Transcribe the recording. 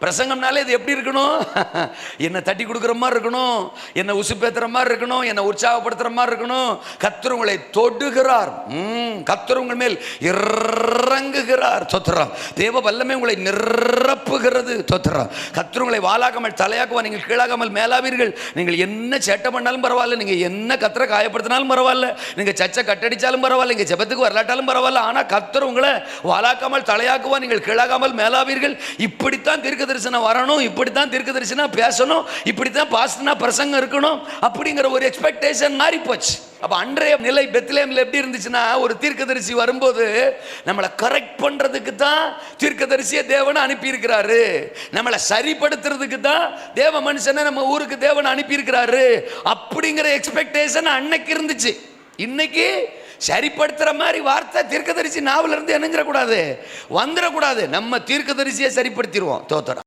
பிரசங்கம்னாலே இது எப்படி இருக்கணும்? என்னை தட்டி கொடுக்குற மாதிரி இருக்கணும், என்னை உசுப்பேத்துற மாதிரி இருக்கணும், என்னை உற்சாகப்படுத்துற மாதிரி இருக்கணும். கர்த்தர் உங்களை தொடுகிறார், கர்த்தர் உங்கள் மேல் இறங்குகிறார். தோத்திரம். தேவ வல்லமை உங்களை நிரப்புகிறது. தோத்திரம். கர்த்தர் உங்களை வாலாகாமல் தலையாக்குவா, நீங்கள் கீழாகாமல் மேலாவீர்கள். நீங்கள் என்ன சேட்டை பண்ணாலும் பரவாயில்ல, நீங்கள் என்ன கர்த்தரை காயப்படுத்தினாலும் பரவாயில்ல, நீங்கள் சச்சை கட்டடிச்சாலும் பரவாயில்ல, நீங்கள் ஜெபத்துக்கு வரலாட்டாலும் பரவாயில்ல, ஆனால் கர்த்தர் உங்களை வாலாக்காமல் தலையாக்குவா, நீங்கள் கீழாகாமல் மேலாவீர்கள். இப்படித்தான் தீர்க்க தரிசனம் வரணும், இப்படித்தான் தீர்க்க தரிசனம் பேசணும், இப்படித்தான் பாஸ்டர்னா பிரசங்கம் இருக்கணும் அப்படிங்கிற ஒரு எக்ஸ்பெக்டேஷன் மாறி போச்சு. அப்ப அன்றைய நிலை பெத்லகேம்ல எப்படி இருந்துச்சுன்னா, ஒரு தீர்க்கதரிசி வரும்போது நம்மளை கரெக்ட் பண்றதுக்கு தான் தீர்க்கதரிசியை தேவன் அனுப்பி இருக்கிறாரு, நம்மளை சரிப்படுத்துறதுக்கு தான் தேவ மனுஷனை நம்ம ஊருக்கு தேவன் அனுப்பி இருக்கிறாரு அப்படிங்கிற எக்ஸ்பெக்டேஷன் அன்னைக்கு இருந்துச்சு. இன்னைக்கு சரிப்படுத்துற மாதிரி வார்த்தை தீர்க்கதரிசி நாவல இருந்து என்னஞ்சிடக்கூடாது, வந்துடக்கூடாது. நம்ம தீர்க்கதரிசியை சரிப்படுத்திடுவோம். தோத்திரம்.